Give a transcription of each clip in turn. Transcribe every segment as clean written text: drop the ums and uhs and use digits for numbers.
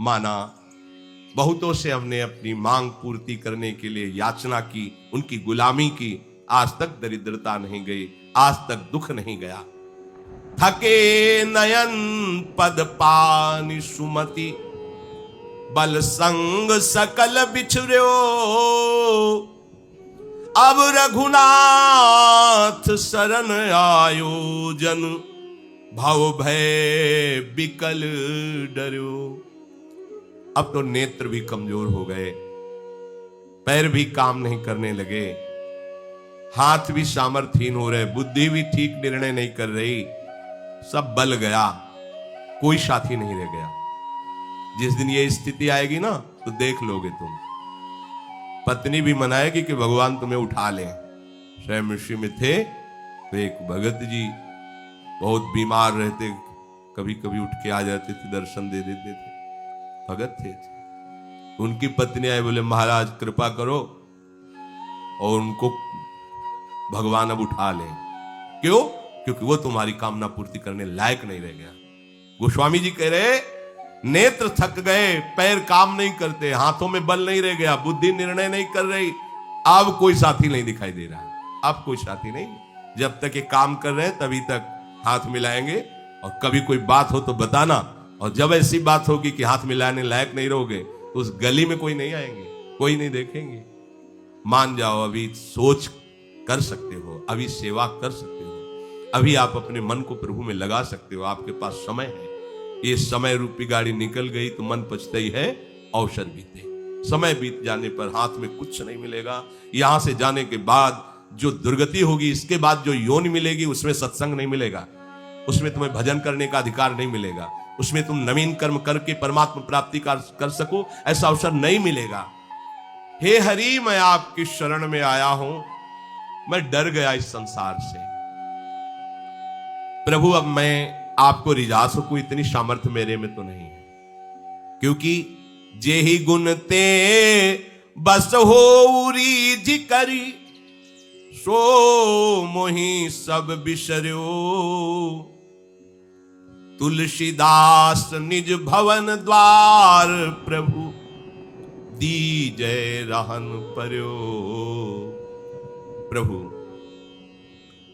माना, बहुतों से हमने अपनी मांग पूर्ति करने के लिए याचना की, उनकी गुलामी की, आज तक दरिद्रता नहीं गई, आज तक दुख नहीं गया। थके नयन पद पानि सुमति, बल संग सकल बिछुर्यो, अब रघुनाथ शरण आयो, जन भव भय बिकल डर्यो। अब तो नेत्र भी कमजोर हो गए, पैर भी काम नहीं करने लगे, हाथ भी सामर्थ्यहीन हो रहे, बुद्धि भी ठीक निर्णय नहीं कर रही, सब बल गया, कोई साथी नहीं रह गया। जिस दिन ये स्थिति आएगी ना तो देख लोगे तुम, पत्नी भी मनाएगी कि भगवान तुम्हें उठा लें। स्वयं ऋषि में थे तो एक भगत जी बहुत बीमार रहते, कभी कभी उठ के आ जाते थे, दर्शन दे देते थे, भगत थे। उनकी पत्नी आए, बोले महाराज कृपा करो और उनको भगवान अब उठा लें। क्यों? क्योंकि वो तुम्हारी कामना पूर्ति करने लायक नहीं रह गया। गोस्वामी जी कह रहे नेत्र थक गए, पैर काम नहीं करते, हाथों में बल नहीं रह गया, बुद्धि निर्णय नहीं कर रही, अब कोई साथी नहीं दिखाई दे रहा, अब कोई साथी नहीं। जब तक ये काम कर रहे हैं तभी तक हाथ मिलाएंगे, और कभी कोई बात हो तो बताना, और जब ऐसी बात होगी कि हाथ मिलाने लायक नहीं रहोगे तो उस गली में कोई नहीं आएंगे, कोई नहीं देखेंगे। मान जाओ, अभी सोच कर सकते हो, अभी सेवा कर सकते हो, अभी आप अपने मन को प्रभु में लगा सकते हो, आपके पास समय है। ये समय रूपी गाड़ी निकल गई तो मन पछता ही है, अवसर बीते। समय बीत जाने पर हाथ में कुछ नहीं मिलेगा। यहां से जाने के बाद जो दुर्गति होगी, इसके बाद जो योनि मिलेगी, उसमें सत्संग नहीं मिलेगा, उसमें तुम्हें भजन करने का अधिकार नहीं मिलेगा, उसमें तुम नवीन कर्म करके परमात्मा प्राप्ति कर सको, ऐसा अवसर नहीं मिलेगा। हे हरि, मैं आपकी शरण में आया हूं, मैं डर गया इस संसार से। प्रभु अब मैं आपको रिझा सकूं, इतनी सामर्थ्य मेरे में तो नहीं है, क्योंकि जे ही गुण ते बस हो रीझ करी, सो मोहि सब बिसर्यो, तुलसीदास निज भवन द्वार, प्रभु दीजय रहन पर्यो। प्रभु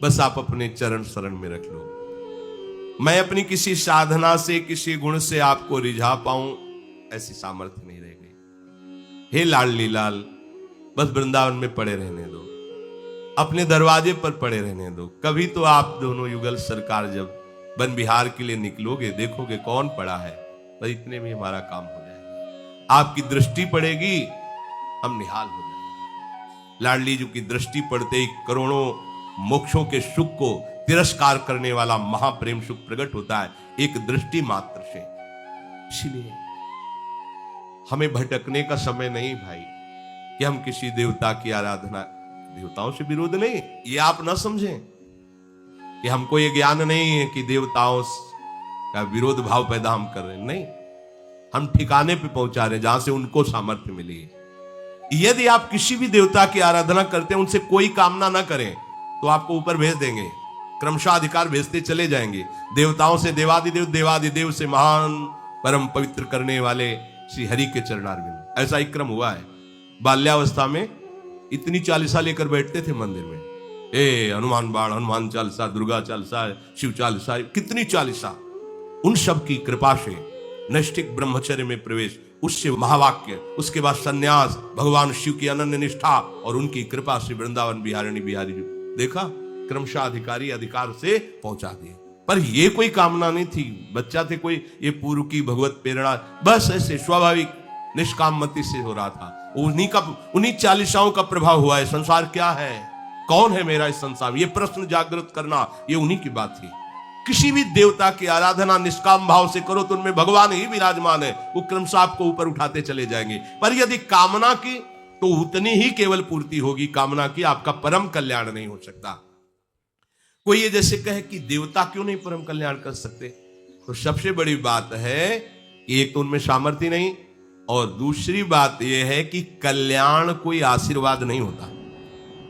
बस आप अपने चरण शरण में रख लो, मैं अपनी किसी साधना से, किसी गुण से आपको रिझा पाऊं, ऐसी सामर्थ्य नहीं रह गई। हे लाडली लाल, बस वृंदावन में पड़े रहने दो, अपने दरवाजे पर पड़े रहने दो। कभी तो आप दोनों युगल सरकार जब वन विहार के लिए निकलोगे, देखोगे कौन पड़ा है, पर इतने में हमारा काम हो जाएगा। आपकी दृष्टि पड़ेगी, हम निहाल हो जाएंगे। लाडली जी की दृष्टि पड़ते ही करोड़ों मोक्षों के सुख को तिरस्कार करने वाला महाप्रेम सुख प्रकट होता है, एक दृष्टि मात्र से। इसलिए हमें भटकने का समय नहीं भाई, कि हम किसी देवता की आराधना, देवताओं से विरोध नहीं, ये आप ना समझें कि हमको ये ज्ञान नहीं है कि देवताओं का विरोध भाव पैदा हम कर रहे हैं, नहीं, हम ठिकाने पे पहुंचा रहे हैं जहां से उनको सामर्थ्य मिली है। यदि आप किसी भी देवता की आराधना करते हैं, उनसे कोई कामना ना करें, तो आपको ऊपर भेज देंगे, क्रमशः अधिकार भेजते चले जाएंगे। देवताओं से देवादिदेव, देवादिदेव से महान परम पवित्र करने वाले श्री हरि के चरणारविंद, ऐसा एक क्रम हुआ है। बाल्यावस्था में इतनी चालीसा लेकर बैठते थे मंदिर में, हनुमान बाण, हनुमान चालीसा, दुर्गा चालीसा, शिव चालीसा, कितनी चालीसा। उन सब की कृपा से नैष्ठिक ब्रह्मचर्य में प्रवेश, उससे महावाक्य, उसके बाद सन्यास, भगवान शिव की अनन्य निष्ठा, और उनकी कृपा से वृंदावन बिहारिणी बिहारी देखा, क्रमशः अधिकारी अधिकार से पहुंचा दिए। पर ये कोई कामना नहीं थी, बच्चा थे कोई, ये पूर्व की भगवत प्रेरणा, बस ऐसे स्वाभाविक निष्कामति से हो रहा था। उन्हीं चालीसाओं का प्रभाव हुआ है। संसार क्या है, कौन है मेरा इस संसार, ये प्रश्न जागृत करना, ये उन्हीं की बात थी। किसी भी देवता की आराधना निष्काम भाव से करो तो उनमें भगवान ही विराजमान है, वो क्रमशः आपको ऊपर उठाते चले जाएंगे। पर यदि कामना की तो उतनी ही केवल पूर्ति होगी, कामना की आपका परम कल्याण नहीं हो सकता। कोई ये जैसे कहे कि देवता क्यों नहीं परम कल्याण कर सकते, तो सबसे बड़ी बात है कि एक तो उनमें सामर्थ्य नहीं, और दूसरी बात यह है कि कल्याण कोई आशीर्वाद नहीं होता।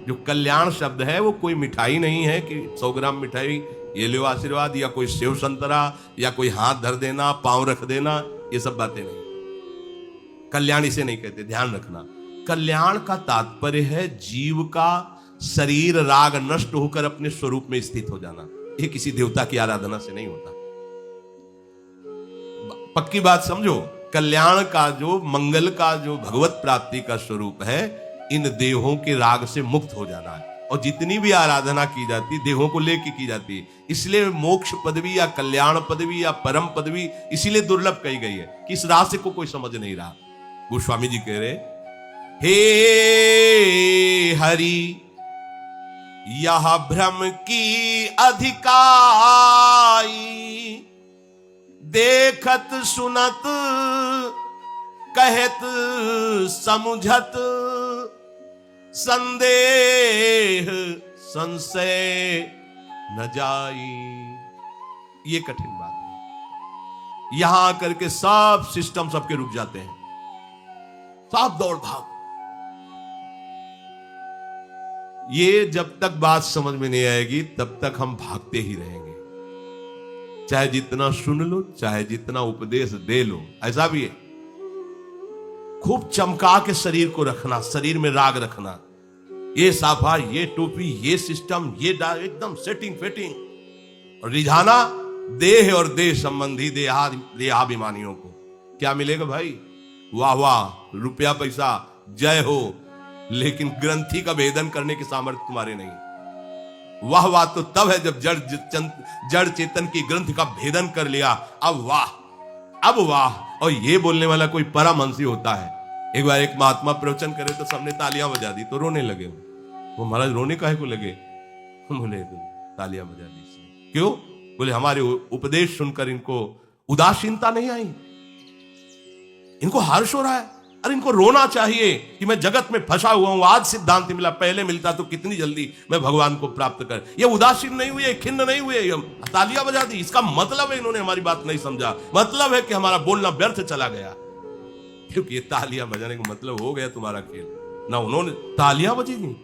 जो कल्याण शब्द है वो कोई मिठाई नहीं है कि 100 ग्राम मिठाई ये लो आशीर्वाद, या कोई सेव संतरा, या कोई हाथ धर देना, पांव रख देना, ये सब बातें नहीं। कल्याण इसे नहीं कहते, ध्यान रखना। कल्याण का तात्पर्य है जीव का शरीर राग नष्ट होकर अपने स्वरूप में स्थित हो जाना। ये किसी देवता की आराधना से नहीं होता। पक्की बात समझो, कल्याण का जो मंगल का जो भगवत प्राप्ति का स्वरूप है, इन देहों के राग से मुक्त हो जाना है। और जितनी भी आराधना की जाती देहों को लेकर की जाती है, इसलिए मोक्ष पदवी या कल्याण पदवी या परम पदवी इसीलिए दुर्लभ कही गई है कि इस रास्ते को कोई समझ नहीं रहा। गोस्वामी जी कह रहे, हे हरि यह भ्रम की अधिकाई, देखत सुनत कहत समुझत, संदेह संशय न जाई। ये कठिन बात है। यहां आकर के सब सिस्टम सबके रुक जाते हैं, सब दौड़ भाग। ये जब तक बात समझ में नहीं आएगी तब तक हम भागते ही रहेंगे, चाहे जितना सुन लो, चाहे जितना उपदेश दे लो। ऐसा भी है, खूब चमका के शरीर को रखना, शरीर में राग रखना, ये साफा, ये टोपी, ये सिस्टम, ये एकदम सेटिंग फिटिंग, और रिझाना देह और देह संबंधी देहाभिमानियों को। क्या मिलेगा भाई? वाह वाह, रुपया पैसा, जय हो, लेकिन ग्रंथि का भेदन करने की सामर्थ्य तुम्हारे नहीं। वाह वाह तो तब है जब जड़ चेतन की ग्रंथ का भेदन कर लिया। अब वाह, अब वाह। और ये बोलने वाला कोई परमहंसी होता है। एक बार एक महात्मा प्रवचन करे तो सबने तालियां बजा दी, तो रोने लगे। वो महाराज रोने काहे को लगे? बोले तालियां बजा दी इसने। क्यों? बोले हमारे उपदेश सुनकर इनको उदासीनता नहीं आई, इनको हर्ष हो रहा है। अरे इनको रोना चाहिए कि मैं जगत में फंसा हुआ हूं, आज सिद्धांत मिला, पहले मिलता तो कितनी जल्दी मैं भगवान को प्राप्त कर। ये उदासीन नहीं हुए, खिन्न नहीं हुए, तालियां बजा दी। इसका मतलब है इन्होंने हमारी बात नहीं समझा, मतलब है कि हमारा बोलना व्यर्थ चला गया। क्योंकि ये तालियां बजाने का मतलब हो गया तुम्हारा खेल ना। उन्होंने तालियां बजेगी,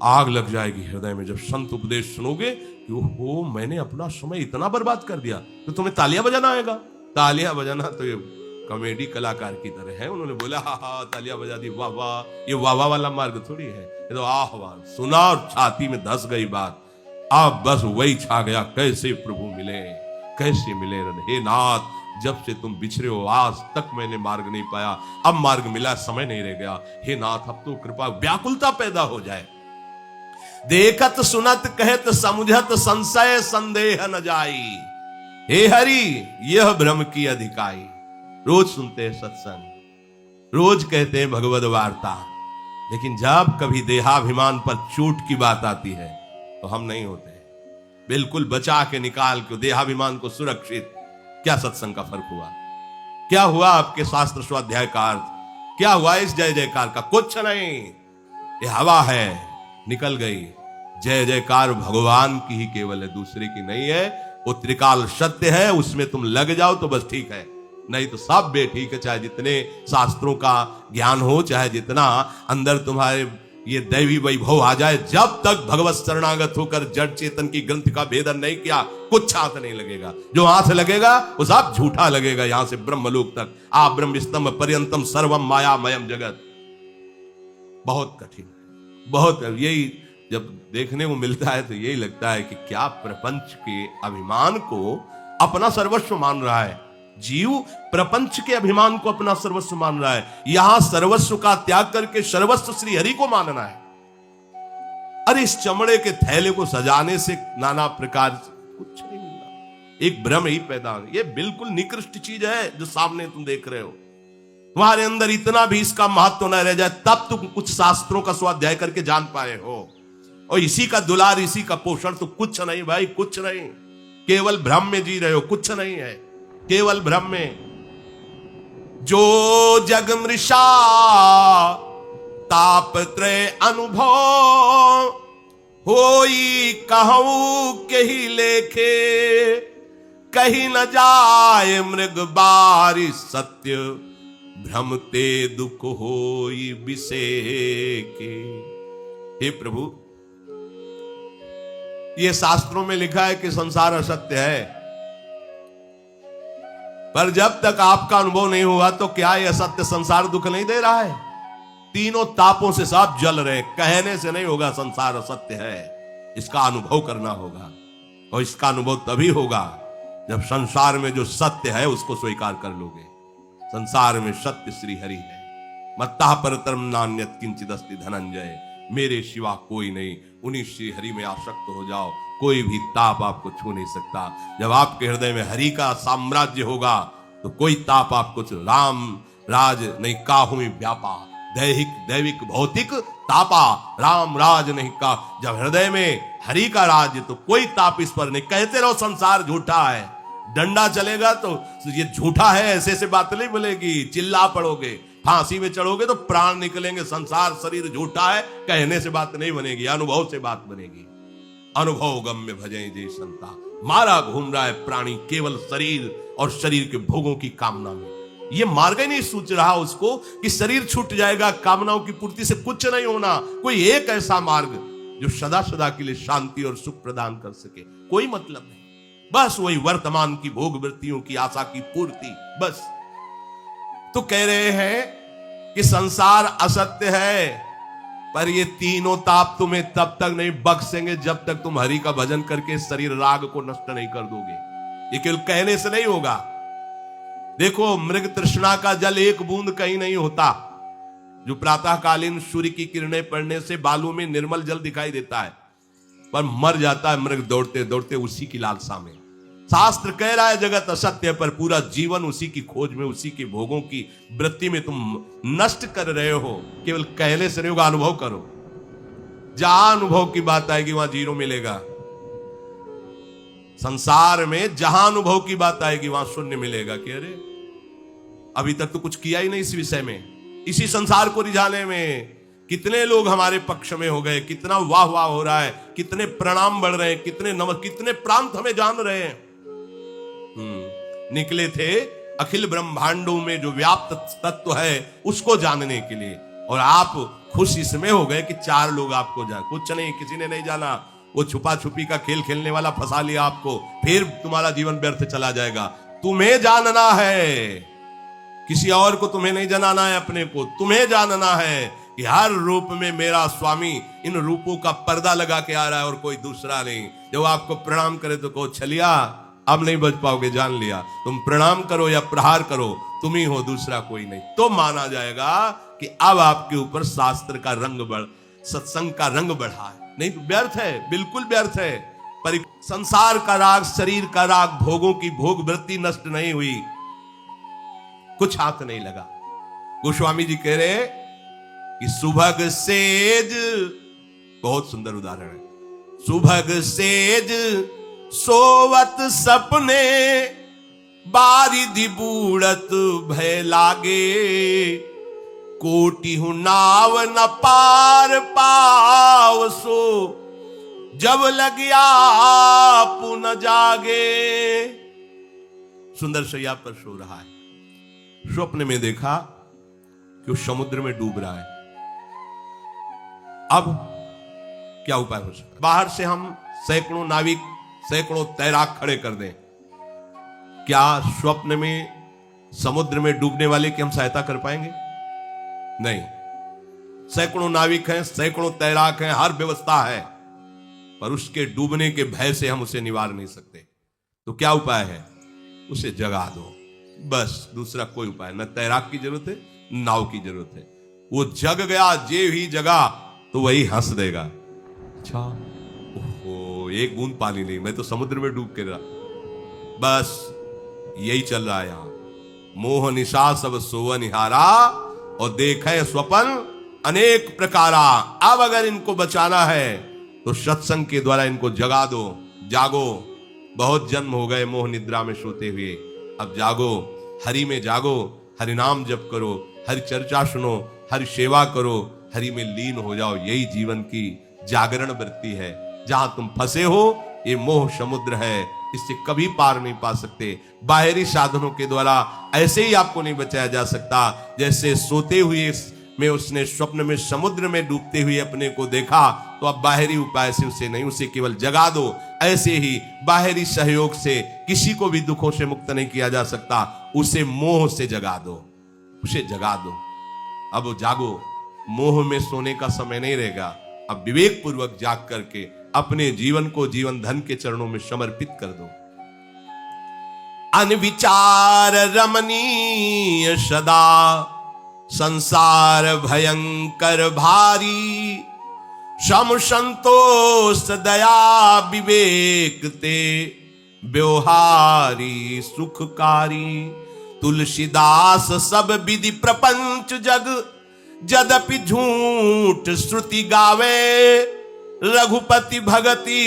आग लग जाएगी हृदय में जब संत उपदेश सुनोगे कि ओहो मैंने अपना समय इतना बर्बाद कर दिया, तो तुम्हें तालियां बजाना आएगा। तालियां बजाना तो ये कॉमेडी कलाकार की तरह है। उन्होंने बोला हा हा, तालियां बजा दी, वाह वाह। ये वाह वाह वाला मार्ग थोड़ी है, ये तो आह वाह। सुना और छाती में धस गई बात। अब बस वही छा गया, कैसे प्रभु मिले, कैसे मिले। हे नाथ, जब से तुम बिछड़े हो आज तक मैंने मार्ग नहीं पाया, अब मार्ग मिला, समय नहीं रह गया। हे नाथ, अब तो कृपा, व्याकुलता पैदा हो जाए। देखत सुनत कहत समुझत, संशय संदेह न जाई। हे हरि यह भ्रम की अधिकाई। रोज सुनते हैं सत्संग, रोज कहते हैं भगवद वार्ता, लेकिन जब कभी देहाभिमान पर चोट की बात आती है तो हम नहीं होते। बिल्कुल बचा के निकाल के देहाभिमान को सुरक्षित। क्या सत्संग का फर्क हुआ? क्या हुआ आपके शास्त्र स्वाध्याय का अर्थ? क्या हुआ इस जय जयकार का? कुछ नहीं, ये हवा है, निकल गई। जय जयकार भगवान की ही केवल है, दूसरे की नहीं है। वो त्रिकाल सत्य है, उसमें तुम लग जाओ तो बस ठीक है, नहीं तो सब बेठीक है। चाहे जितने शास्त्रों का ज्ञान हो, चाहे जितना अंदर तुम्हारे ये दैवी वैभव आ जाए, जब तक भगवत शरणागत होकर जड़ चेतन की ग्रंथ का भेदन नहीं किया, कुछ हाथ नहीं लगेगा। जो हाथ लगेगा वो सब झूठा लगेगा। यहां से ब्रह्मलोक तक आ ब्रह्म स्तंभ पर्यंतम सर्वम मायामयम जगत। बहुत कठिन, बहुत। यही जब देखने को मिलता है तो यही लगता है कि क्या प्रपंच के अभिमान को अपना सर्वस्व मान रहा है। जीव प्रपंच के अभिमान को अपना सर्वस्व मान रहा है। यहां सर्वस्व का त्याग करके सर्वस्व श्री हरि को मानना है। अरे इस चमड़े के थैले को सजाने से नाना प्रकार से कुछ नहीं मिलना, एक भ्रम ही पैदा। ये बिल्कुल निकृष्ट चीज है जो सामने तुम देख रहे हो। तुम्हारे अंदर इतना भी इसका महत्व न रह जाए तब तुम कुछ शास्त्रों का स्वाध्याय करके जान पाए हो। और इसी का दुलार, इसी का पोषण, तो कुछ नहीं भाई, कुछ नहीं। केवल भ्रम में जी रहे हो, कुछ नहीं है, केवल भ्रम में। जो जग मृषा तापत्रय अनुभव, होई कहूं के ही लेखे, कहीं न जाए मृग बारी सत्य, भ्रमते दुख होई विषेके। हे प्रभु, ये शास्त्रों में लिखा है कि संसार असत्य है, पर जब तक आपका अनुभव नहीं हुआ तो क्या यह सत्य संसार दुख नहीं दे रहा है? तीनों तापों से सब जल रहे, कहने से नहीं होगा संसार असत्य है, इसका अनुभव करना होगा। और इसका अनुभव तभी होगा जब संसार में जो सत्य है उसको स्वीकार कर लोगे। संसार में सत्य श्री हरि है। मत्ता परतरम नान्यत किंचित अस्ति धनंजय, मेरे सिवा कोई नहीं, उन्हीं श्री हरि में आसक्त हो जाओ, कोई भी ताप आपको छू नहीं सकता। जब आपके हृदय में हरि का साम्राज्य होगा तो कोई ताप आपको राम राज नहीं काहू व्यापा, दैहिक दैविक भौतिक तापा, राम राज नहीं का। जब हृदय में हरि का राज तो कोई ताप इस पर नहीं। कहते रहो संसार झूठा है, डंडा चलेगा तो ये झूठा है ऐसे से बात नहीं बोलेगी, चिल्ला पड़ोगे, फांसी में चढ़ोगे तो प्राण निकलेंगे। संसार शरीर झूठा है कहने से बात नहीं बनेगी, अनुभव से बात बनेगी। अनुभव गम्य भजै जे संता, मारा घूम रहा है प्राणी केवल शरीर और शरीर के भोगों की कामना में। ये मार्ग ही नहीं सोच रहा उसको कि शरीर छूट जाएगा, कामनाओं की पूर्ति से कुछ नहीं होना। कोई एक ऐसा मार्ग जो सदा सदा के लिए शांति और सुख प्रदान कर सके, कोई मतलब नहीं। बस वही वर्तमान की भोग वृत्तियों की आशा की पूर्ति, बस। तो कह रहे हैं कि संसार असत्य है, पर ये तीनों ताप तुम्हें तब तक नहीं बख्शेंगे जब तक तुम हरि का भजन करके शरीर राग को नष्ट नहीं कर दोगे। ये केवल कहने से नहीं होगा। देखो, मृग तृष्णा का जल एक बूंद कहीं नहीं होता। जो प्रातःकालीन सूर्य की किरणें पड़ने से बालू में निर्मल जल दिखाई देता है, पर मर जाता है मृग दौड़ते दौड़ते उसी की लालसा में। शास्त्र कह रहा है जगत असत्य, पर पूरा जीवन उसी की खोज में, उसी के भोगों की वृत्ति में तुम नष्ट कर रहे हो। केवल कहने से नहीं होगा, अनुभव करो। जहां अनुभव की बात आएगी वहां जीरो मिलेगा। संसार में जहां अनुभव की बात आएगी वहां शून्य मिलेगा। कि अरे अभी तक तो कुछ किया ही नहीं इस विषय में, इसी संसार को रिझाने में कितने लोग हमारे पक्ष में हो गए, कितना वाह वाह हो रहा है, कितने प्रणाम बढ़ रहे हैं, कितने प्रांत हमें जान रहे हैं। निकले थे अखिल ब्रह्मांडों में जो व्याप्त तत्व है उसको जानने के लिए, और आप खुश इसमें हो गए कि चार लोग आपको जान। कुछ नहीं, किसी ने नहीं जाना। वो छुपा छुपी का खेल खेलने वाला फंसा लिया आपको, फिर तुम्हारा जीवन व्यर्थ चला जाएगा। तुम्हें जानना है, किसी और को तुम्हें नहीं जनाना है, अपने को तुम्हें जानना है कि हर रूप में मेरा स्वामी इन रूपों का पर्दा लगा के आ रहा है और कोई दूसरा नहीं। जब आपको प्रणाम करे तो कहो छलिया अब नहीं बच पाओगे, जान लिया। तुम प्रणाम करो या प्रहार करो, तुम ही हो, दूसरा कोई नहीं। तो माना जाएगा कि अब आपके ऊपर शास्त्र का रंग सत्संग का रंग बढ़ा है। नहीं तो व्यर्थ है, बिल्कुल व्यर्थ है। पर संसार का राग, शरीर का राग, भोगों की भोग वृत्ति नष्ट नहीं हुई, कुछ हाथ नहीं लगा। गोस्वामी जी कह रहे कि सुभग सेज, बहुत सुंदर उदाहरण है। सुभग सेज सोवत सपने, बारिधि बूढ़त भय लागे, कोटि हूं नाव न पार पाव सो, जब लगिया पुन जागे। सुंदर शैया पर सो रहा है, स्वप्न में देखा कि वो समुद्र में डूब रहा है। अब क्या उपाय हो सकता है? बाहर से हम सैकड़ों नाविक, सैकड़ों तैराक खड़े कर दें, क्या स्वप्न में समुद्र में डूबने वाले की हम सहायता कर पाएंगे? नहीं। सैकड़ों नाविक हैं, सैकड़ों तैराक हैं, हर व्यवस्था है, पर उसके डूबने के भय से हम उसे निवार नहीं सकते। तो क्या उपाय है? उसे जगा दो, बस। दूसरा कोई उपाय न तैराक की जरूरत है, नाव की जरूरत है। वो जग गया, जे ही जगा तो वही हंस देगा। अच्छा, ओहो, एक बूंद पानी नहीं, मैं तो समुद्र में डूब के रहा। बस यही चल रहा है यहां। मोह निशा सब सोवन निहारा, और देखे स्वप्न अनेक प्रकारा। अब अगर इनको बचाना है तो सत्संग के द्वारा इनको जगा दो। जागो, बहुत जन्म हो गए मोह निद्रा में सोते हुए, अब जागो, हरि में जागो, हरि नाम जप करो, हरि चर्चा सुनो, हरि सेवा करो, हरि में लीन हो जाओ। यही जीवन की जागरण वृत्ति है। जहां तुम फंसे हो ये मोह समुद्र है, इससे कभी पार नहीं पा सकते। बाहरी साधनों के द्वारा ऐसे ही आपको नहीं बचाया जा सकता। जैसे सोते हुए में उसने स्वप्न में समुद्र में डूबते हुए अपने को देखा, तो अब बाहरी उपाय से उसे नहीं, उसे केवल जगा दो। ऐसे ही बाहरी सहयोग से किसी को भी दुखों से मुक्त नहीं किया जा सकता, उसे मोह से जगा दो, उसे जगा दो। अब जागो, मोह में सोने का समय नहीं रहेगा। अब विवेक पूर्वक जाग करके अपने जीवन को जीवन धन के चरणों में समर्पित कर दो। अनविचार रमणीय सदा, संसार भयंकर भारी, सम संतोष दया विवेक ते, व्यवहारी सुखकारी। तुलसीदास सब विधि प्रपंच जग, यद्यपि झूठ श्रुति गावे। रघुपति भगति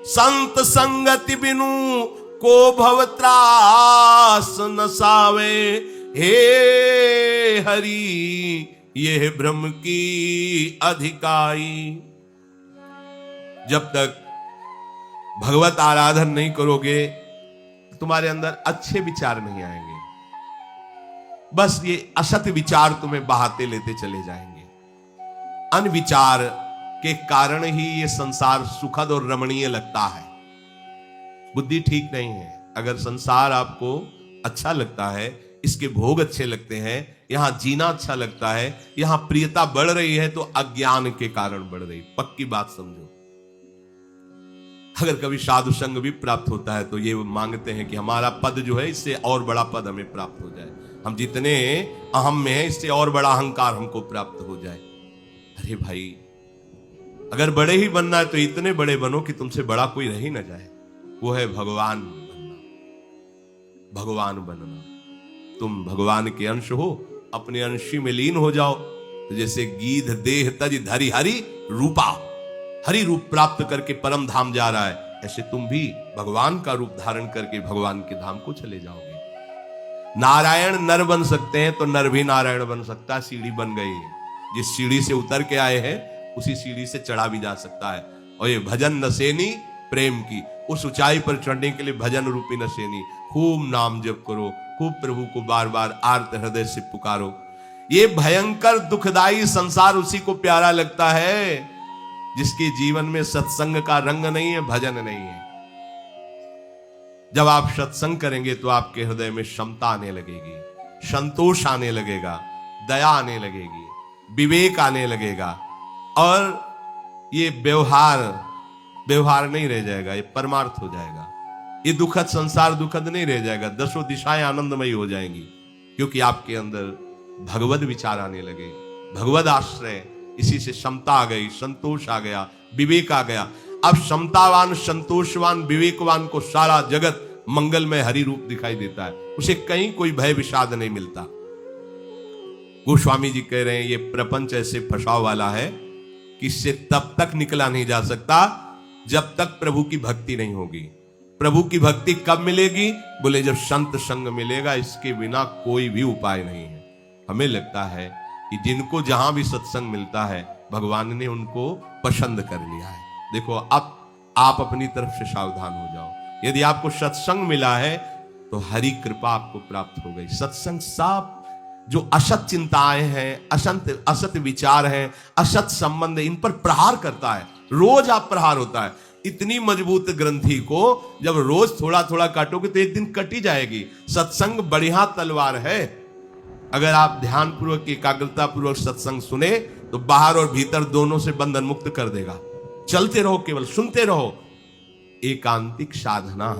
संत संगति बिनु, को भव त्रास न सावे। हे हरि यह ब्रह्म की अधिकाई। जब तक भगवत आराधन नहीं करोगे तुम्हारे अंदर अच्छे विचार नहीं आएंगे, बस ये असत विचार तुम्हें बहाते लेते चले जाएंगे। अनविचार के कारण ही ये संसार सुखद और रमणीय लगता है। बुद्धि ठीक नहीं है। अगर संसार आपको अच्छा लगता है, इसके भोग अच्छे लगते हैं, यहां जीना अच्छा लगता है, यहां प्रियता बढ़ रही है, तो अज्ञान के कारण बढ़ रही। पक्की बात समझो। अगर कभी साधु संग भी प्राप्त होता है तो ये मांगते हैं कि हमारा पद जो है इससे और बड़ा पद हमें प्राप्त हो जाए, हम जितने अहम में हैं इससे और बड़ा अहंकार हमको प्राप्त हो जाए। अरे भाई, अगर बड़े ही बनना है तो इतने बड़े बनो कि तुमसे बड़ा कोई रह ही ना जाए। वो है भगवान बनना, भगवान बनना। तुम भगवान के अंश हो, अपने अंशी में लीन हो जाओ। तो जैसे गीध देह तज धरि हरि रूपा, हरि रूप प्राप्त करके परम धाम जा रहा है, ऐसे तुम भी भगवान का रूप धारण करके भगवान के धाम को चले जाओगे। नारायण नर बन सकते हैं तो नर भी नारायण बन सकता है। सीढ़ी बन गई है, जिस सीढ़ी से उतर के आए हैं उसी सीढ़ी से चढ़ा भी जा सकता है। और ये भजन नसेनी प्रेम की, उस ऊंचाई पर चढ़ने के लिए भजन रूपी नसेनी। खूब नाम जप करो, खूब प्रभु को बार बार आर्त हृदय से पुकारो। ये भयंकर दुखदाई संसार उसी को प्यारा लगता है जिसके जीवन में सत्संग का रंग नहीं है, भजन नहीं है। जब आप सत्संग करेंगे तो आपके हृदय में क्षमता आने लगेगी, संतोष आने लगेगा, दया आने लगेगी, विवेक आने लगेगा, और ये व्यवहार नहीं रह जाएगा, ये परमार्थ हो जाएगा। ये दुखद संसार दुखद नहीं रह जाएगा, दसों दिशाएं आनंदमयी हो जाएंगी, क्योंकि आपके अंदर भगवद विचार आने लगे, भगवद आश्रय। इसी से क्षमता आ गई, संतोष आ गया, विवेक आ गया। अब क्षमतावान, संतोषवान, विवेकवान को सारा जगत मंगलमय हरि रूप दिखाई देता है, उसे कहीं कोई भय विषाद नहीं मिलता। गोस्वामी जी कह रहे हैं ये प्रपंच ऐसे फसाव वाला है कि इससे तब तक निकला नहीं जा सकता जब तक प्रभु की भक्ति नहीं होगी। प्रभु की भक्ति कब मिलेगी? बोले जब संत संग मिलेगा, इसके बिना कोई भी उपाय नहीं है। हमें लगता है कि जिनको जहां भी सत्संग मिलता है भगवान ने उनको पसंद कर लिया है। देखो, अब आप अपनी तरफ से सावधान हो जाओ। यदि आपको सत्संग मिला है तो हरि कृपा आपको प्राप्त हो गई। सत्संग सब जो असत चिंताएं हैं, असत विचार हैं, असत संबंध, इन पर प्रहार करता है। रोज आप प्रहार होता है। इतनी मजबूत ग्रंथि को जब रोज थोड़ा थोड़ा काटोगे तो एक दिन कटी जाएगी। सत्संग बढ़िया तलवार है। अगर आप ध्यान पूर्वक, एकाग्रता पूर्वक सत्संग सुने तो बाहर और भीतर दोनों से बंधन मुक्त कर देगा। चलते रहो, केवल सुनते रहो। एकांतिक साधना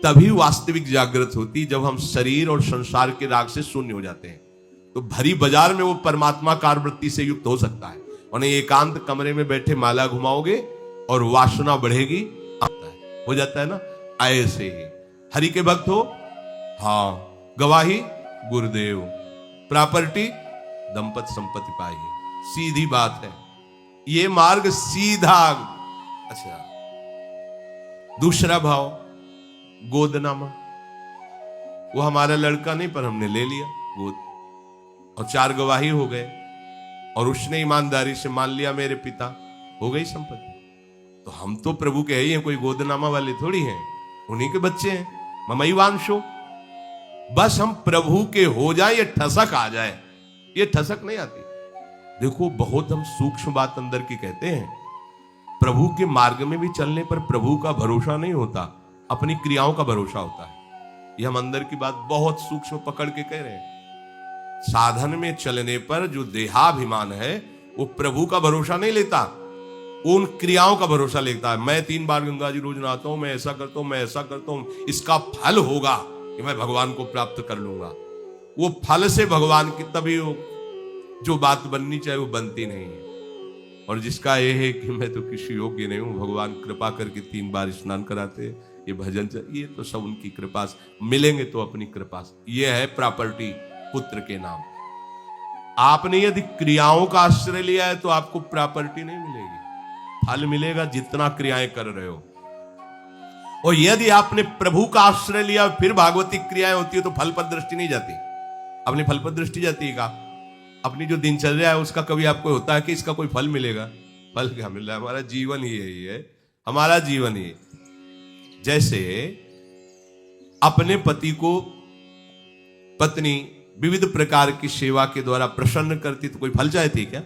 तभी वास्तविक जागृत होती जब हम शरीर और संसार के राग से शून्य हो जाते हैं। तो भरी बाजार में वो परमात्मा कार वृत्ति से युक्त हो सकता है, और एकांत कमरे में बैठे माला घुमाओगे और वासना बढ़ेगी, हो जाता है ना। ऐसे ही हरि के भक्त हो, हाँ, गवाही गुरुदेव, प्रॉपर्टी दंपत संपत्ति पाइए, सीधी बात है। ये मार्ग सीधा। अच्छा, दूसरा भाव गोदनामा, वो हमारा लड़का नहीं पर हमने ले लिया गोद, और 4 गवाही हो गए, और उसने ईमानदारी से मान लिया मेरे पिता, हो गई संपत्ति। तो हम तो प्रभु के ही हैं, कोई गोदनामा वाले थोड़ी हैं, उन्हीं के बच्चे हैं। ममई वांशो, बस हम प्रभु के हो जाए, ये ठसक आ जाए। ये ठसक नहीं आती। देखो, बहुत हम सूक्ष्म बात अंदर की कहते हैं। प्रभु के मार्ग में भी चलने पर प्रभु का भरोसा नहीं होता, अपनी क्रियाओं का भरोसा होता है। ये हम अंदर की बात बहुत सूक्ष्म पकड़ के कह रहे हैं। साधन में चलने पर जो देहाभिमान है वो प्रभु का भरोसा नहीं लेता, वो उन क्रियाओं का भरोसा लेता है। मैं 3 बार गंगा जी रोज नहाता हूं, मैं ऐसा करता हूं, मैं ऐसा करता हूं, इसका फल होगा कि मैं भगवान को प्राप्त कर लूंगा। वो फल से भगवान की तभी जो बात बननी चाहिए वो बनती नहीं है। और जिसका ये है कि मैं तो किसी योग्य नहीं हूं, भगवान कृपा करके 3 बार स्नान कराते, ये भजन ये तो सब उनकी कृपा से मिलेंगे, तो अपनी कृपा से। ये है प्रॉपर्टी पुत्र के नाम। आपने यदि क्रियाओं का आश्रय लिया है तो आपको प्रॉपर्टी नहीं मिलेगी, फल मिलेगा जितना क्रियाएं कर रहे हो। और यदि आपने प्रभु का आश्रय लिया फिर भागवती क्रियाएं होती है तो फल पर दृष्टि नहीं जाती। अपनी फल पर दृष्टि जाती है का? अपनी जो दिनचर्या है उसका कभी आपको होता है कि इसका कोई फल मिलेगा? फल क्या मिल रहा है? हमारा जीवन ही यही है, हमारा जीवन ही। जैसे अपने पति को पत्नी विविध प्रकार की सेवा के द्वारा प्रसन्न करती तो कोई फल चाहती क्या?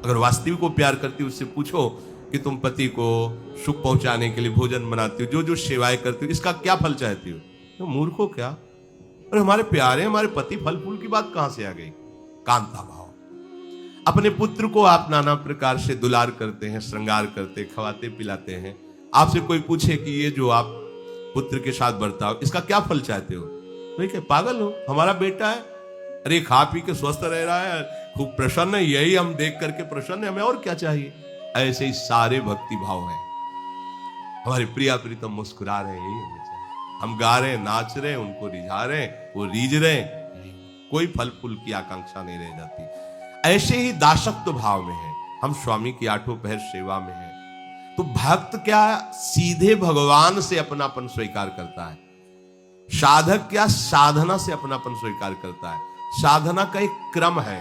अगर वास्तविक को प्यार करती उससे पूछो कि तुम पति को सुख पहुंचाने के लिए भोजन बनाती हो, जो जो सेवाएं करती हो, इसका क्या फल चाहती हो? तो मूर्ख हो क्या? और हमारे प्यारे हमारे पति, फल फूल की बात कहां से आ गई? कांता भाव। अपने पुत्र को आप नाना प्रकार से दुलार करते हैं, श्रृंगार करते, खवाते पिलाते हैं। आपसे कोई पूछे कि ये जो आप पुत्र के साथ बर्ताव, इसका क्या फल चाहते हो? तो क्या पागल हो? हमारा बेटा है, अरे खा पी के स्वस्थ रह रहा है, खूब प्रसन्न है, यही हम देख करके प्रसन्न है, हमें और क्या चाहिए? ऐसे ही सारे भक्ति भाव है। हमारे प्रिया प्रीतम मुस्कुरा रहे हैं, यही हमें चाहिए। हम गा रहे हैं, नाच रहे हैं, उनको रिझा रहे हैं, वो रीझ रहे हैं, कोई फल फूल की आकांक्षा नहीं रह जाती। ऐसे ही दासत्व भाव में है, हम स्वामी की 8 पहर सेवा में है। तो भक्त क्या सीधे भगवान से अपनापन स्वीकार करता है, साधक क्या साधना से अपनापन स्वीकार करता है। साधना का एक क्रम है,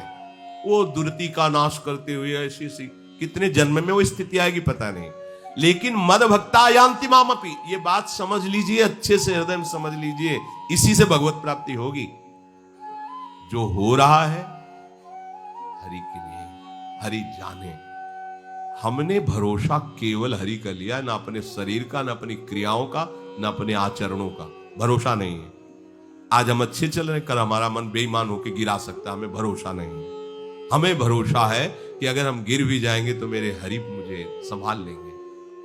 वो दुर्ति का नाश करते हुए ऐसी कितने जन्म में वो स्थिति आएगी पता नहीं, लेकिन मद भक्ता यान्ति मामपि, ये बात समझ लीजिए, अच्छे से हृदय में समझ लीजिए, इसी से भगवत प्राप्ति होगी। जो हो रहा है हरि के लिए, हरि जाने। हमने भरोसा केवल हरि का लिया, ना अपने शरीर का, ना अपनी क्रियाओं का, ना अपने आचरणों का भरोसा नहीं है। आज हम अच्छे चल रहे, कल हमारा मन बेईमान होकर गिरा सकता, हमें भरोसा नहीं है। हमें भरोसा है कि अगर हम गिर भी जाएंगे तो मेरे हरि मुझे संभाल लेंगे,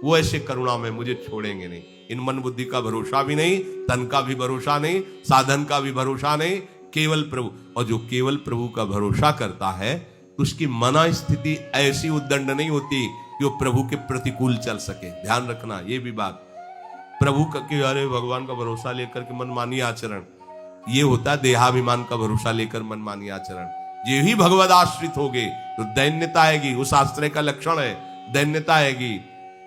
वो ऐसे करुणा में मुझे छोड़ेंगे नहीं। इन मन बुद्धि का भरोसा भी नहीं, तन का भी भरोसा नहीं, साधन का भी भरोसा नहीं, केवल प्रभु। और जो केवल प्रभु का भरोसा करता है उसकी मना स्थिति ऐसी उद्दंड नहीं होती कि वो प्रभु के प्रतिकूल चल सके। ध्यान रखना ये भी बात। प्रभु का कि अरे भगवान का भरोसा लेकर के मनमानी आचरण, ये होता है देहाभिमान का भरोसा लेकर मनमानी आचरण। ये ही भगवद आश्रित हो गए तो दैन्यता आएगी, उस आश्रय का लक्षण है दैन्यता आएगी,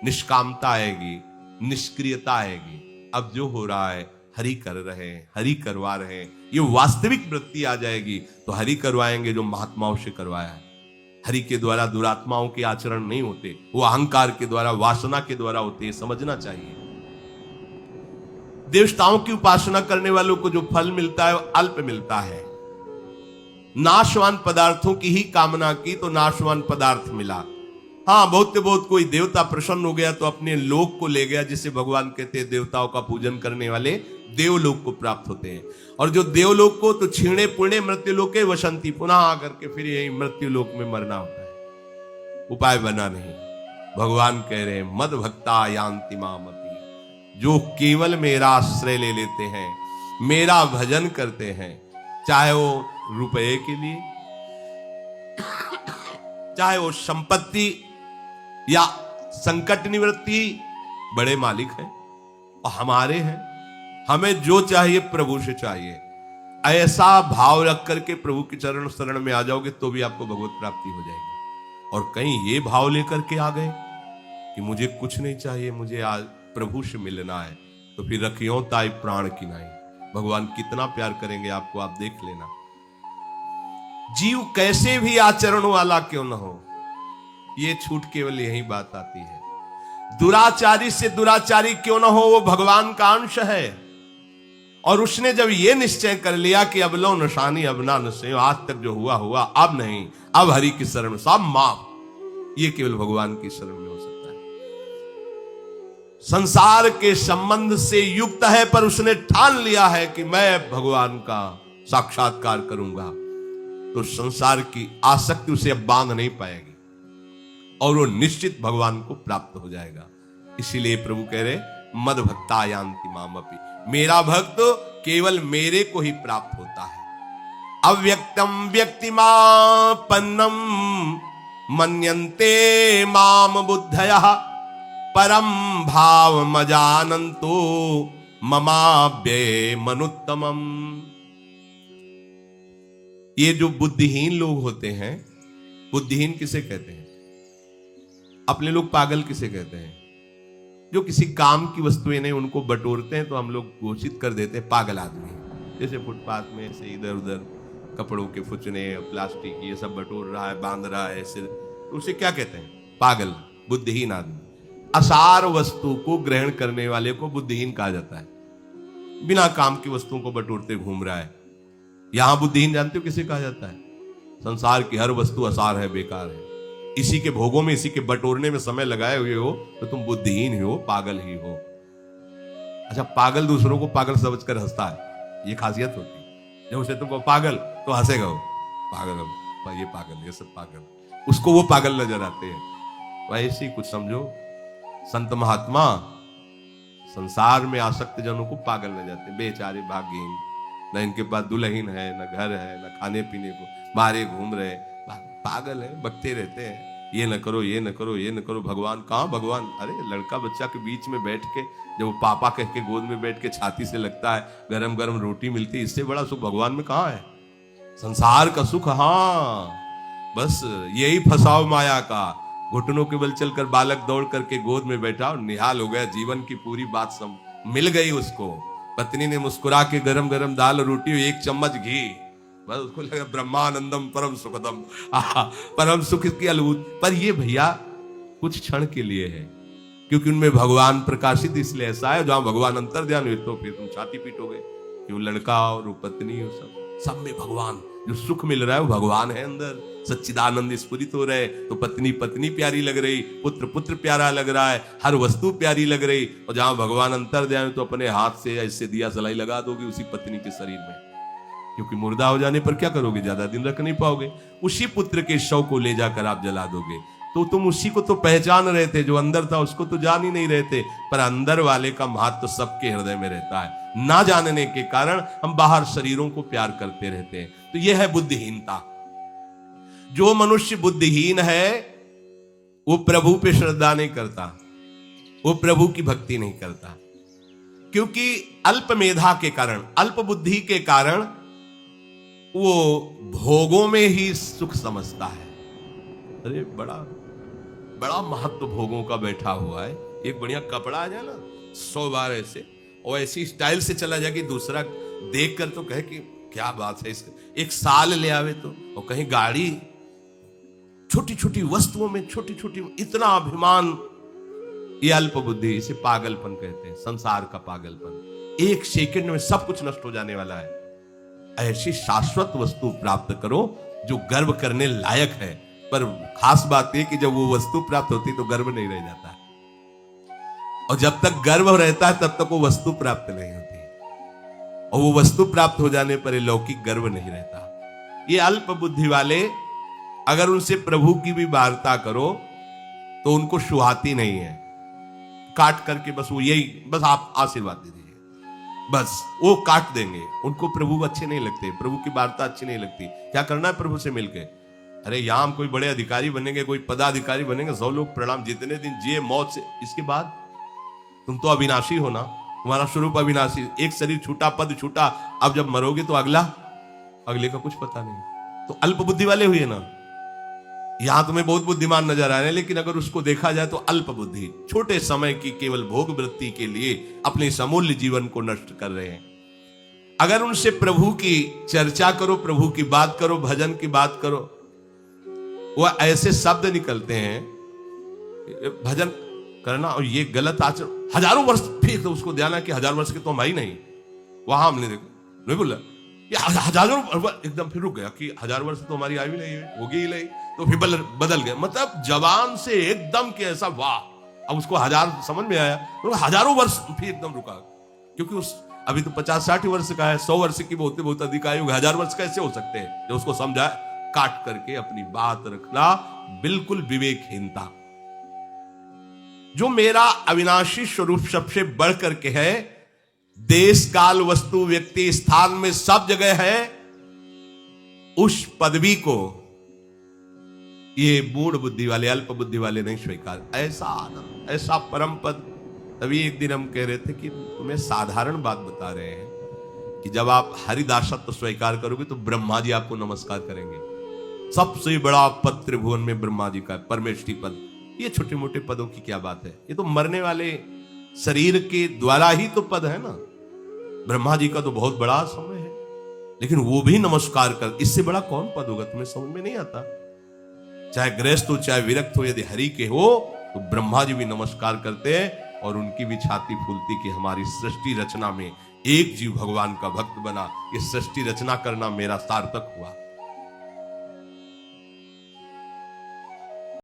निष्कामता आएगी, निष्क्रियता आएगी। अब जो हो रहा है हरि कर रहे हैं, हरि करवा रहे हैं, ये वास्तविक वृत्ति आ जाएगी तो हरि करवाएंगे जो महात्माओं से करवाया है। हरि के द्वारा दुरात्माओं के आचरण नहीं होते, वो अहंकार के द्वारा, वासना के द्वारा होते हैं, समझना चाहिए। देवताओं की उपासना करने वालों को जो फल मिलता है वो अल्प मिलता है। नाशवान पदार्थों की ही कामना की तो नाशवान पदार्थ मिला। हाँ, बहुत कोई देवता प्रसन्न हो गया तो अपने लोक को ले गया, जिसे भगवान कहते हैं देवताओं का पूजन करने वाले देवलोक को प्राप्त होते हैं। और जो देवलोक को तो क्षीणे पुण्य मृत्युलोके वसंती, पुनः आकर के फिर यही मृत्युलोक में मरना होता है। उपाय बना नहीं। भगवान कह रहे हैं मद भक्ता यान्ति मामपि, जो केवल मेरा आश्रय ले लेते हैं, मेरा भजन करते हैं, चाहे वो रुपए के लिए, चाहे वो संपत्ति या संकट निवृत्ति, बड़े मालिक हैं और हमारे हैं, हमें जो चाहिए प्रभु से चाहिए। ऐसा भाव रख करके प्रभु के चरण शरण में आ जाओगे तो भी आपको भगवत प्राप्ति हो जाएगी। और कहीं ये भाव लेकर के आ गए कि मुझे कुछ नहीं चाहिए, मुझे आज प्रभु से मिलना है, तो फिर रखियो ताई प्राण की नाई। भगवान कितना प्यार करेंगे आपको, आप देख लेना। जीव कैसे भी आचरण वाला क्यों न हो, ये छूट केवल यही बात आती है। दुराचारी से दुराचारी क्यों न हो, वो भगवान का अंश है। और उसने जब ये निश्चय कर लिया कि अब लो निशानी अब ना नशे, आज तक जो हुआ हुआ, अब नहीं, अब हरि की शरण में सब माफ, ये केवल भगवान की शरण में हो सकता है। संसार के संबंध से युक्त है, पर उसने ठान लिया है कि मैं भगवान का साक्षात्कार करूंगा, तो संसार की आसक्ति उसे अब बांध नहीं पाएगी और वो निश्चित भगवान को प्राप्त हो जाएगा। इसीलिए प्रभु कह रहे मद भक्ता यान्ति मामपि, मेरा भक्त केवल मेरे को ही प्राप्त होता है। अव्यक्तम व्यक्तिमापन्नम मन्यन्ते माम बुद्धयः, परम भाव मजानन्तो ममाव्यय मनुत्तमम। ये जो बुद्धिहीन लोग होते हैं, बुद्धिहीन किसे कहते हैं? अपने लोग पागल किसे कहते हैं? जो किसी काम की वस्तुएं नहीं उनको बटोरते हैं तो हम लोग घोषित कर देते हैं पागल आदमी। जैसे फुटपाथ में ऐसे इधर उधर कपड़ों के फुचने, प्लास्टिक ये सब बटोर रहा है, बांध रहा है ऐसे, तो उसे क्या कहते हैं? पागल, बुद्धिहीन आदमी। असार वस्तु को ग्रहण करने वाले को बुद्धिहीन कहा जाता है। बिना काम की वस्तुओं को बटोरते घूम रहा है, यहां बुद्धिहीन जानते हो किसे कहा जाता है? संसार की हर वस्तु असार है, बेकार है, इसी के भोगों में, इसी के बटोरने में समय लगाए हुए हो तो तुम बुद्धिहीन ही हो, पागल ही हो। अच्छा, पागल दूसरों को पागल समझकर हंसता है, ये खासियत होती है। जब उसे तुमको पागल तो हंसेगा वो, पागल ये पागल, ये सब पागल, उसको वो पागल नजर आते हैं। वैसे ही कुछ समझो, संत महात्मा संसार में आसक्त जनों को पागल न जाते, बेचारे भाग्यहीन, न इनके पास दुल्हन है, न घर है, न खाने पीने को, बाहर घूम रहे, पागल है, बकते रहते हैं, ये न करो, ये न करो, ये न करो। भगवान कहाँ भगवान? अरे लड़का बच्चा के बीच में बैठ के, जब वो पापा कह के गोद में बैठ के छाती से लगता है, गरम गरम रोटी मिलती है, इससे बड़ा सुख भगवान में कहाँ है? संसार का सुख, हाँ बस यही फसाव माया का। घुटनों के बल चलकर बालक दौड़ करके गोद में बैठा और निहाल हो गया, जीवन की पूरी बात मिल गई उसको। पत्नी ने मुस्कुरा के गरम गरम दाल रोटी, एक चम्मच घी, बस उसको लगा ब्रह्मानंदम परम सुखदम, परम सुख की अनुभूति। पर ये भैया कुछ क्षण के लिए है, क्योंकि उनमें भगवान प्रकाशित इसलिए ऐसा है, जहां भगवान अंतर्ध्यान हुए तो फिर तुम छाती पीटोगे कि वो लड़का और वो पत्नी, सब में भगवान, जो सुख मिल रहा है वो भगवान है अंदर, सच्चिदानंद स्फुरित हो रहे। तो पत्नी पत्नी प्यारी लग रही, पुत्र पुत्र प्यारा लग रहा है, हर वस्तु प्यारी लग रही। और जहां भगवान अंतर्ध्यान तो अपने हाथ से ऐसे दिया सलाई लगा दोगे उसी पत्नी के शरीर में, क्योंकि मुर्दा हो जाने पर क्या करोगे? ज्यादा दिन रख नहीं पाओगे। उसी पुत्र के शव को ले जाकर आप जला दोगे, तो तुम उसी को तो पहचान रहे थे, जो अंदर था उसको तो जान ही नहीं रहे थे। पर अंदर वाले का महत्व सबके हृदय में रहता है, ना जानने के कारण हम बाहर शरीरों को प्यार करते रहते हैं। तो यह है बुद्धिहीनता। जो मनुष्य बुद्धिहीन है वो प्रभु पे श्रद्धा नहीं करता, वो प्रभु की भक्ति नहीं करता, क्योंकि अल्प मेधा के कारण, अल्प बुद्धि के कारण वो भोगों में ही सुख समझता है। अरे बड़ा बड़ा महत्व भोगों का बैठा हुआ है। एक बढ़िया कपड़ा आ जाए ना 100 बार ऐसे, और ऐसी स्टाइल से चला जाए कि दूसरा देख कर तो कहे कि क्या बात है इसका, एक साल ले आवे तो, और कहीं गाड़ी, छोटी छोटी वस्तुओं में छोटी छोटी, इतना अभिमान, ये अल्प बुद्धि, इसे पागलपन कहते हैं, संसार का पागलपन। एक सेकंड में सब कुछ नष्ट हो जाने वाला है। ऐसी शाश्वत वस्तु प्राप्त करो जो गर्व करने लायक है। पर खास बात यह कि जब वो वस्तु प्राप्त होती तो गर्व नहीं रह जाता, और जब तक गर्व रहता है तब तक वो वस्तु प्राप्त नहीं होती, और वो वस्तु प्राप्त हो जाने पर लौकिक गर्व नहीं रहता। ये अल्प बुद्धि वाले, अगर उनसे प्रभु की भी वार्ता करो तो उनको सुहाती नहीं है, काट करके बस वो यही, बस आप आशीर्वाद दे दीजिए, बस वो काट देंगे। उनको प्रभु अच्छे नहीं लगते, प्रभु की वार्ता अच्छी नहीं लगती। क्या करना है प्रभु से मिलके? अरे यहां हम कोई बड़े अधिकारी बनेंगे, कोई पदाधिकारी बनेंगे, 100 लोग प्रणाम, जितने दिन जिए मौत से, इसके बाद तुम तो अविनाशी हो ना, तुम्हारा स्वरूप अविनाशी, एक शरीर छूटा, पद छूटा, अब जब मरोगे तो अगले का कुछ पता नहीं। तो अल्प बुद्धि वाले हुए ना। यहां तुम्हें बहुत बुद्धिमान नजर आ रहे हैं, लेकिन अगर उसको देखा जाए तो अल्प बुद्धि, छोटे समय की केवल भोग वृत्ति के लिए अपने इस अमूल्य जीवन को नष्ट कर रहे हैं। अगर उनसे प्रभु की चर्चा करो, प्रभु की बात करो, भजन की बात करो, वह ऐसे शब्द निकलते हैं, भजन करना और ये गलत आचरण, हजारों वर्ष, फिर तो उसको ध्यान है कि 1000 वर्ष के तो हम ही नहीं, वहां हमने देखा, नहीं बोला ये हजारों एकदम फिर रुक गया कि 1000 वर्ष तो हमारी आयु नहीं होगी ही नहीं, तो फिर बदल गया। मतलब जवान से एकदम के ऐसा वाह, अब उसको 1000 समझ में आया तो हजारों वर्ष फिर एकदम रुका, क्योंकि उस अभी तो 50-60 वर्ष का है, 100 वर्ष की बहुत बहुत अधिक आयु, 1000 वर्ष कैसे हो सकते हैं? जब उसको समझा, काट करके अपनी बात रखना बिल्कुल विवेकहीनता। जो मेरा अविनाशी स्वरूप सबसे बढ़ करके है, देश काल वस्तु व्यक्ति स्थान में सब जगह है, उस पदवी को ये मूढ़ बुद्धि वाले, अल्प बुद्धि वाले नहीं स्वीकार। ऐसा आनंद, ऐसा परम पद। तभी एक दिन हम कह रहे थे कि तुम्हें साधारण बात बता रहे हैं कि जब आप हरिदासत्व स्वीकार करोगे तो ब्रह्मा जी आपको नमस्कार करेंगे। सबसे बड़ा पद त्रिभुवन में ब्रह्मा जी का परमेष्ठी पद। ये छोटे मोटे पदों की क्या बात है? ये तो मरने वाले शरीर के द्वारा ही तो पद है ना। ब्रह्मा जी का तो बहुत बड़ा समय है, लेकिन वो भी नमस्कार कर, इससे बड़ा कौन पद होगा? तुम्हें समझ में नहीं आता। चाहे गृहस्थ हो चाहे विरक्त हो, यदि हरि के हो तो ब्रह्मा जी भी नमस्कार करते हैं और उनकी भी छाती फूलती कि हमारी सृष्टि रचना में एक जीव भगवान का भक्त बना, ये सृष्टि रचना करना मेरा सार्थक हुआ।